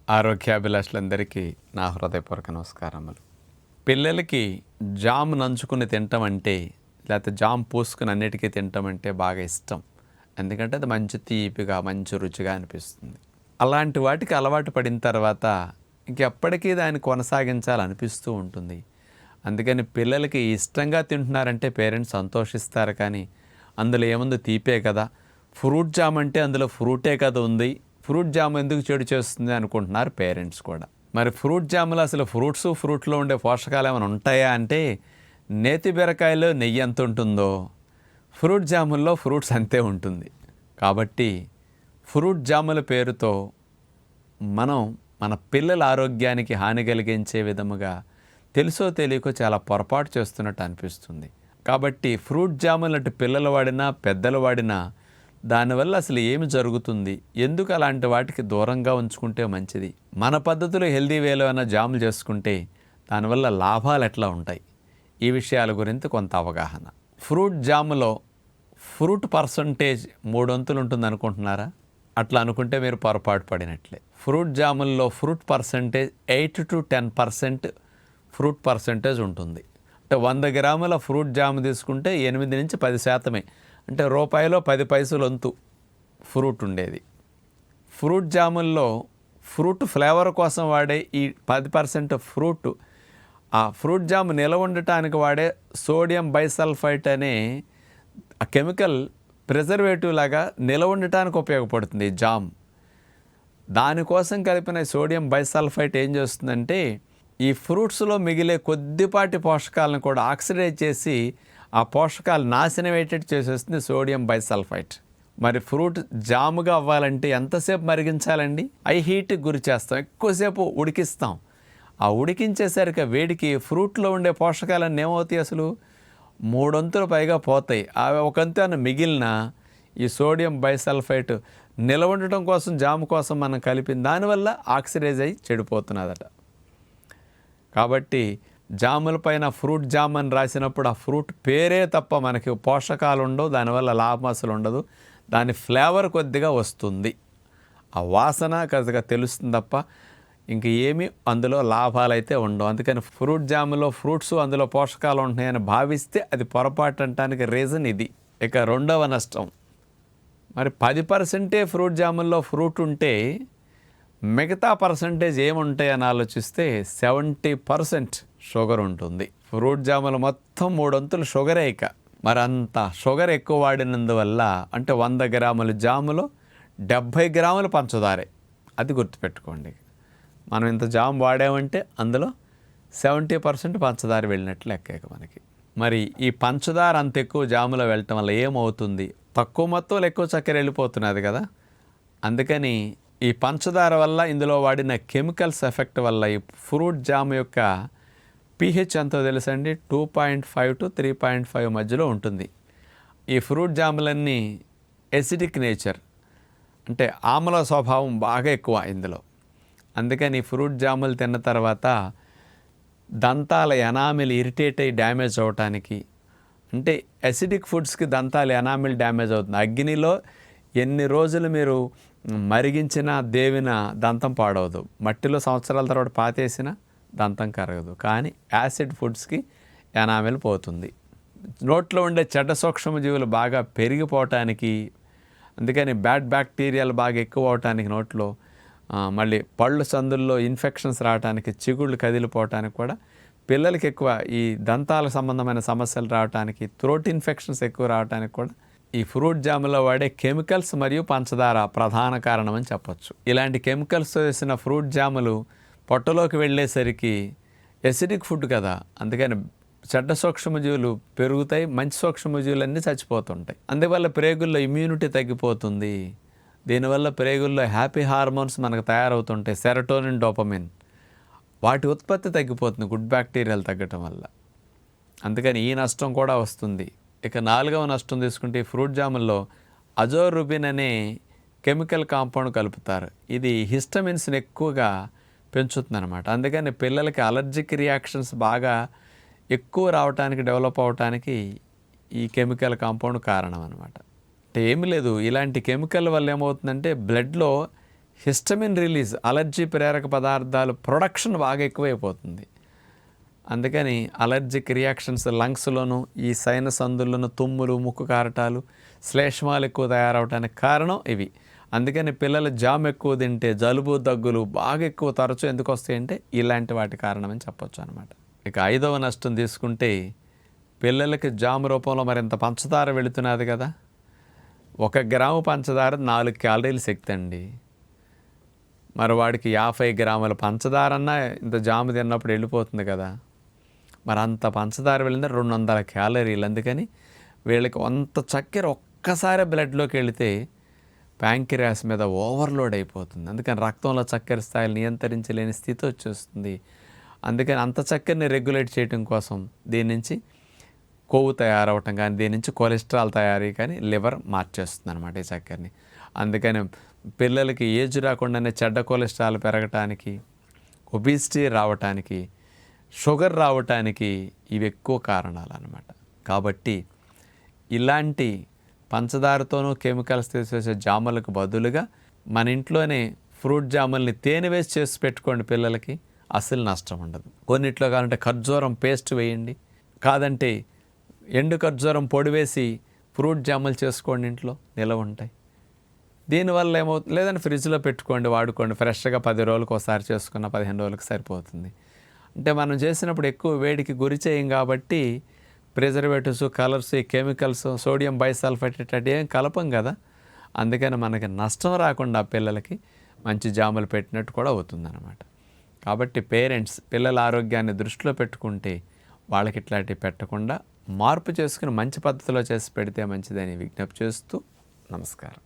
ఆరోగ్యాభిలాషులందరికీ నా హృదయపూర్వక నమస్కారములు. పిల్లలకి జామ్ నంచుకుని తినటం అంటే, లేకపోతే జామ్ పూసుకుని అన్నిటికీ తినటం అంటే బాగా ఇష్టం. ఎందుకంటే అది మంచి తీపిగా, మంచి రుచిగా అనిపిస్తుంది. అలాంటి వాటికి అలవాటు పడిన తర్వాత ఇంకెప్పటికీ దాన్ని కొనసాగించాలనిపిస్తూ ఉంటుంది. అందుకని పిల్లలకి ఇష్టంగా తింటున్నారంటే పేరెంట్స్ సంతోషిస్తారు. కానీ అందులో ఏముంది, తీపే కదా, ఫ్రూట్ జామ్ అంటే అందులో ఫ్రూటే కదా ఉంది, ఫ్రూట్ జామ్ ఎందుకు చెడు చేస్తుంది అనుకుంటున్నారు పేరెంట్స్ కూడా. మరి ఫ్రూట్ జాములో అసలు ఫ్రూట్లో ఉండే పోషకాలు ఏమైనా ఉంటాయా అంటే, నేతి బీరకాయలో నెయ్యి ఎంత ఉంటుందో ఫ్రూట్ జాముల్లో ఫ్రూట్స్ అంతే ఉంటుంది. కాబట్టి ఫ్రూట్ జాముల పేరుతో మనం మన పిల్లల ఆరోగ్యానికి హాని కలిగించే విధముగా తెలుసో తెలియకో చాలా పొరపాటు చేస్తున్నట్టు అనిపిస్తుంది. కాబట్టి ఫ్రూట్ జాములు అటు పిల్లలు వాడినా పెద్దలు వాడినా దానివల్ల అసలు ఏమి జరుగుతుంది, ఎందుకు అలాంటి వాటికి దూరంగా ఉంచుకుంటే మంచిది, మన పద్ధతిలో హెల్దీ వేలో అయినా జాములు చేసుకుంటే దానివల్ల లాభాలు ఎట్లా ఉంటాయి, ఈ విషయాల గురించి కొంత అవగాహన. ఫ్రూట్ జాములో ఫ్రూట్ పర్సంటేజ్ 3 వంతులు ఉంటుంది అనుకుంటున్నారా? అట్లా అనుకుంటే మీరు పొరపాటు పడినట్లే. ఫ్రూట్ జాముల్లో fruit percentage 8 to 10% fruit percentage ఉంటుంది. అంటే 100 గ్రాముల ఫ్రూట్ జామ్ తీసుకుంటే 8 నుంచి 10%, అంటే రూపాయిలో 10 పైసలు వంతు ఫ్రూట్ ఉండేది. ఫ్రూట్ జాముల్లో ఫ్రూట్ ఫ్లేవర్ కోసం వాడే ఈ 10% ఫ్రూట్, ఆ ఫ్రూట్ జామ్ నిలవ ఉండటానికి వాడే సోడియం బైసల్ఫైట్ అనే ఆ కెమికల్ ప్రిజర్వేటివ్ లాగా నిలవ ఉండటానికి ఉపయోగపడుతుంది ఈ జామ్. దానికోసం కలిపిన సోడియం బైసల్ఫైట్ ఏం చేస్తుందంటే ఈ ఫ్రూట్స్లో మిగిలే కొద్దిపాటి పోషకాలను కూడా ఆక్సిడైజ్ చేసి ఆ పోషకాలు నాశనమయ్యేటట్టు చేసేస్తుంది సోడియం బైసల్ఫైట్. మరి ఫ్రూట్ జాముగా అవ్వాలంటే ఎంతసేపు మరిగించాలండి? హై హీట్కి గురి చేస్తాం, ఎక్కువసేపు ఉడికిస్తాం. ఆ ఉడికించేసరికి వేడికి ఫ్రూట్లో ఉండే పోషకాలన్నీ ఏమవుతాయి, అసలు 3 వంతులు పైగా పోతాయి. అవి ఒకంత మిగిలిన ఈ సోడియం బైసల్ఫైట్ నిలవ ఉండటం కోసం జాము కోసం మనం కలిపిన దానివల్ల ఆక్సిడైజ్ అయ్యి చెడిపోతున్నదట. కాబట్టి జాముల పైన ఫ్రూట్ జామ్ అని రాసినప్పుడు ఆ ఫ్రూట్ పేరే తప్ప మనకి పోషకాలు ఉండవు, దానివల్ల లాభం అసలు ఉండదు. దాని ఫ్లేవర్ కొద్దిగా వస్తుంది, ఆ వాసన కొద్దిగా తెలుస్తుంది తప్ప ఇంక ఏమీ అందులో లాభాలు అయితే ఉండవు. అందుకని ఫ్రూట్ జాములో ఫ్రూట్స్ అందులో పోషకాలు ఉంటున్నాయని భావిస్తే అది పొరపాటు అనటానికి రీజన్ ఇది. ఇక రెండవ నష్టం, మరి 10% ఫ్రూట్ జాముల్లో ఫ్రూట్ ఉంటే మిగతా పర్సంటేజ్ ఏముంటాయని ఆలోచిస్తే 70% షుగర్ ఉంటుంది. ఫ్రూట్ జాములు మొత్తం 3 వంతులు షుగరే. ఇక మరి అంత షుగర్ ఎక్కువ వాడినందువల్ల, అంటే 100 గ్రాముల జాములో 70 గ్రాముల పంచదారే. అది గుర్తుపెట్టుకోండి. మనం ఇంత జాము వాడామంటే అందులో 70% పంచదార వెళ్ళినట్లు లెక్క మనకి. మరి ఈ పంచదార అంత ఎక్కువ జాములో వెళ్ళటం వల్ల ఏమవుతుంది? తక్కువ మొత్తంలో ఎక్కువ చక్కెర వెళ్ళిపోతున్నది కదా. అందుకని ఈ పంచదార వల్ల, ఇందులో వాడిన కెమికల్స్ ఎఫెక్ట్ వల్ల ఈ ఫ్రూట్ జామ్ యొక్క pH ఎంతో తెలుసండి, 2.5 to 3.5 మధ్యలో ఉంటుంది. ఈ ఫ్రూట్ జాములన్నీ ఎసిడిక్ నేచర్, అంటే ఆమ్ల స్వభావం బాగా ఎక్కువ ఇందులో. అందుకని ఫ్రూట్ జాములు తిన్న తర్వాత దంతాల ఎనామిల్ ఇరిటేట్ అయ్యి డ్యామేజ్ అవటానికి, అంటే ఎసిడిక్ ఫుడ్స్కి దంతాల ఎనామిల్ డ్యామేజ్ అవుతుంది. అగ్నిలో ఎన్ని రోజులు మీరు మరిగించిన దేవిన దంతం పాడవదు, మట్టిలో సంవత్సరాల తర్వాత పాతేసిన దంతం కరగదు. కానీ యాసిడ్ ఫుడ్స్కి ఎనామిల్ పోతుంది. నోట్లో ఉండే చెడ్డ సూక్ష్మజీవులు బాగా పెరిగిపోవటానికి, అందుకని బ్యాడ్ బ్యాక్టీరియాలు బాగా ఎక్కువ అవటానికి నోట్లో, మళ్ళీ పళ్ళు సందుల్లో ఇన్ఫెక్షన్స్ రావడానికి, చిగుళ్ళు కదిలిపోవటానికి కూడా, పిల్లలకి ఎక్కువ ఈ దంతాల సంబంధమైన సమస్యలు రావడానికి, థ్రోట్ ఇన్ఫెక్షన్స్ ఎక్కువ రావడానికి కూడా ఈ ఫ్రూట్ జాములో వాడే కెమికల్స్ మరియు పంచదార ప్రధాన కారణం అని చెప్పొచ్చు. ఇలాంటి కెమికల్స్ వేసిన ఫ్రూట్ జాములు పొట్టలోకి వెళ్ళేసరికి ఎసిడిక్ ఫుడ్ కదా, అందుకని చెడ్డ సూక్ష్మజీవులు పెరుగుతాయి, మంచి సూక్ష్మజీవులన్నీ చచ్చిపోతుంటాయి. అందువల్ల ప్రేగుల్లో ఇమ్యూనిటీ తగ్గిపోతుంది. దీనివల్ల ప్రేగుల్లో హ్యాపీ హార్మోన్స్ మనకు తయారవుతుంటాయి, సెరటోనిన్, డోపమిన్, వాటి ఉత్పత్తి తగ్గిపోతుంది గుడ్ బ్యాక్టీరియాలు తగ్గటం వల్ల. అందుకని ఈ నష్టం కూడా వస్తుంది. ఇక 4వ నష్టం తీసుకుంటే ఫ్రూట్ జాముల్లో అజోరుబిన్ అనే కెమికల్ కాంపౌండ్ కలుపుతారు. ఇది హిస్టమిన్స్ని ఎక్కువగా పెంచుతుంది అనమాట. అందుకని పిల్లలకి అలర్జిక్ రియాక్షన్స్ బాగా ఎక్కువ రావడానికి, డెవలప్ అవటానికి ఈ కెమికల్ కాంపౌండ్ కారణం అనమాట. అంటే ఏమి లేదు, ఇలాంటి కెమికల్ వల్ల ఏమవుతుందంటే బ్లడ్లో హిస్టమిన్ రిలీజ్, అలర్జీ ప్రేరక పదార్థాలు ప్రొడక్షన్ బాగా ఎక్కువైపోతుంది. అందుకని అలర్జిక్ రియాక్షన్స్ లంగ్స్లోను, ఈ సైనస్ అందుల్లోనూ తుమ్ములు, ముక్కు కారటాలు, శ్లేష్మాలు ఎక్కువ తయారవడానికి కారణం ఇవి. అందుకని పిల్లలు జామ్ ఎక్కువ తింటే జలుబు, దగ్గులు బాగా ఎక్కువ తరచూ ఎందుకు వస్తాయంటే ఇలాంటి వాటి కారణమని చెప్పొచ్చు అనమాట. ఇక 5వ నష్టం తీసుకుంటే, పిల్లలకి జామ్ రూపంలో మరింత పంచదార వెళుతున్నది కదా. 1 గ్రాము పంచదార 4 క్యాలరీల శక్తి అండి. మరి వాడికి 50 గ్రాముల పంచదార అన్నా ఇంత జాము తిన్నప్పుడు వెళ్ళిపోతుంది కదా. మరి అంత పంచదార వెళ్ళింది 200 క్యాలరీలు. అందుకని వీళ్ళకి అంత చక్కెర ఒక్కసారి బ్లడ్లోకి వెళితే ప్యాంక్రియాస్ మీద ఓవర్లోడ్ అయిపోతుంది. అందుకని రక్తంలో చక్కెర స్థాయిలు నియంత్రించలేని స్థితి వచ్చేస్తుంది. అందుకని అంత చక్కెరని రెగ్యులేట్ చేయడం కోసం దీని నుంచి కొవ్వు తయారవటం కానీ, దీని నుంచి కొలెస్ట్రాల్ తయారీ కానీ లివర్ మార్చేస్తుంది అనమాట ఈ చక్కెరని. అందుకని పిల్లలకి ఏజ్ రాకుండానే చెడ్డ కొలెస్ట్రాల్ పెరగటానికి, ఒబిసిటీ రావటానికి, షుగర్ రావటానికి ఇవి ఎక్కువ కారణాలు అన్నమాట. కాబట్టి ఇలాంటి పంచదారతోనూ కెమికల్స్ తీసేసే జాములకు బదులుగా మన ఇంట్లోనే ఫ్రూట్ జాముల్ని తేనె వేసి చేసి పెట్టుకోండి. పిల్లలకి అసలు నష్టం ఉండదు. కొన్నిట్లో కావాలంటే ఖర్జూరం పేస్ట్ వేయండి, కాదంటే ఎండు ఖర్జూరం పొడి వేసి ఫ్రూట్ జాములు చేసుకోండి, ఇంట్లో నిలవ ఉంటాయి. దీనివల్ల ఏమవుతుంది, లేదని ఫ్రిడ్జ్లో పెట్టుకోండి, వాడుకోండి. ఫ్రెష్గా 10 రోజులకు ఒకసారి చేసుకున్న 15 రోజులకు సరిపోతుంది. అంటే మనం చేసినప్పుడు ఎక్కువ వేడికి గురి చేయం కాబట్టి ప్రిజర్వేటివ్స్, కలర్స్, ఈ కెమికల్స్, సోడియం బైసల్ఫేట్ ఇట్లాంటి ఏం కలపం కదా. అందుకని మనకి నష్టం రాకుండా పిల్లలకి మంచి జాములు పెట్టినట్టు కూడా అవుతుందన్నమాట. కాబట్టి పేరెంట్స్ పిల్లల ఆరోగ్యాన్ని దృష్టిలో పెట్టుకుంటే వాళ్ళకి ఇట్లాంటివి పెట్టకుండా మార్పు చేసుకుని మంచి పద్ధతిలో చేసి పెడితే మంచిదని విజ్ఞప్తి చేస్తూ నమస్కారం.